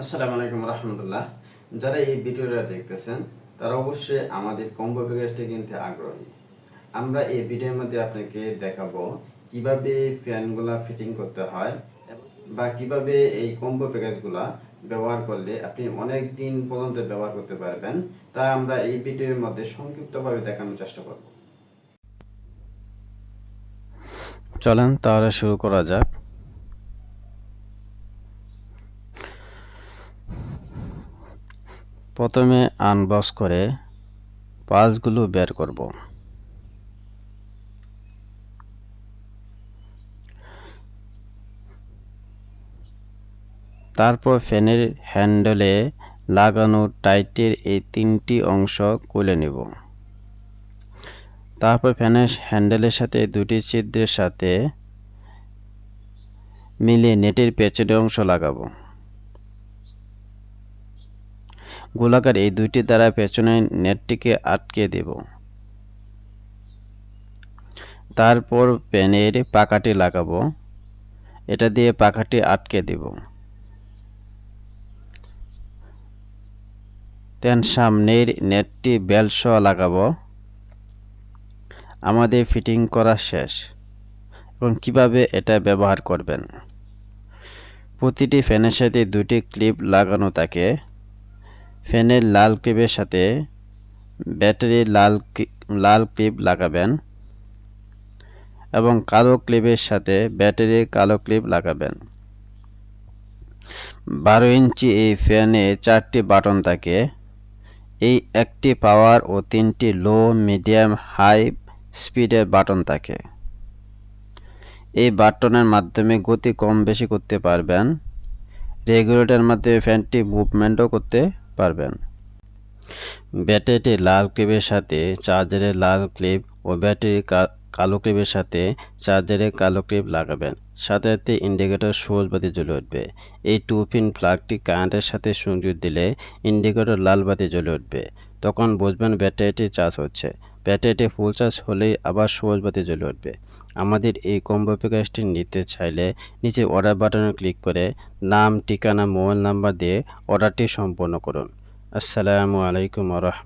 আসসালামু আলাইকুম রহমতুল্লাহ। যারা এই ভিডিওটা দেখতেছেন তারা অবশ্যই আমাদের কম্বো প্যাকেজটি কিনতে আগ্রহী। আমরা এই ভিডিওর মধ্যে আপনাকে দেখাবো কিভাবে ফ্যানগুলা ফিটিং করতে হয় বা কিভাবে এই কম্বো প্যাকেজগুলা ব্যবহার করলে আপনি অনেক দিন পর্যন্ত ব্যবহার করতে পারবেন, তা আমরা এই ভিডিওর মধ্যে সংক্ষিপ্তভাবে দেখানোর চেষ্টা করব। চলেন তাহলে শুরু করা যাক। প্রথমে আনবক্স করে পার্টসগুলো বের করব। তারপর ফ্যানের হ্যান্ডেলে লাগানো টাইটের এই তিনটি অংশ খুলে নেব। তারপর ফ্যানের হ্যান্ডেলের সাথে দুটি ছিদ্রের সাথে মিলিয়ে নেটের পেছনের অংশ লাগাবো। গোলাকার এই দুইটি দ্বারা পেছনের নেটটিকে আটকে দেব। তারপর ফ্যানের পাখাটি লাগাবো, এটা দিয়ে পাখাটি আটকে দেব। সামনের নেটটি বেল্ট সহ লাগাবো। আমাদের ফিটিং করা শেষ। এবং কিভাবে এটা ব্যবহার করবেন, প্রতিটি ফ্যানের সাথে দুটি ক্লিপ লাগানো থাকে। ফ্যানের লাল ক্লিপের সাথে ব্যাটারির লাল ক্লিপ লাগাবেন এবং কালো ক্লিপের সাথে ব্যাটারির কালো ক্লিপ লাগাবেন। 12 ইঞ্চি এই ফ্যানে 4টি বাটন থাকে। এই একটি পাওয়ার ও 3টি লো, মিডিয়াম, হাই স্পিডের বাটন থাকে। এই বাটনের মাধ্যমে গতি কম বেশি করতে পারবেন। রেগুলেটরের মাধ্যমে ফ্যানটি মুভমেন্টও করতে পারবেন। ব্যাটারিটি লাল ক্লিপের সাথে চার্জারের লাল ক্লিপ ও ব্যাটারির কালো ক্লিপের সাথে চার্জারের কালো ক্লিপ লাগাবেন। সাথে সাথে ইন্ডিকেটর সবুজ বাতি জ্বলে উঠবে। এই 2 পিন প্লাগটি কারেন্টের সাথে সংযোগ দিলে ইন্ডিকেটর লাল বাতি জ্বলে উঠবে। তখন বুঝবেন ব্যাটারিটি চার্জ হচ্ছে। ব্যাটারিটি ফুল চার্জ হলেই আবার সবুজ বাতি জ্বলে উঠবে। আমাদের এই কম্বো প্যাকেজটি নিতে চাইলে নিচে অর্ডার বাটনে ক্লিক করে নাম, ঠিকানা, মোবাইল নাম্বার দিয়ে অর্ডারটি সম্পন্ন করুন। আসসালামু আলাইকুম ওয়া রাহমাতুল্লাহ।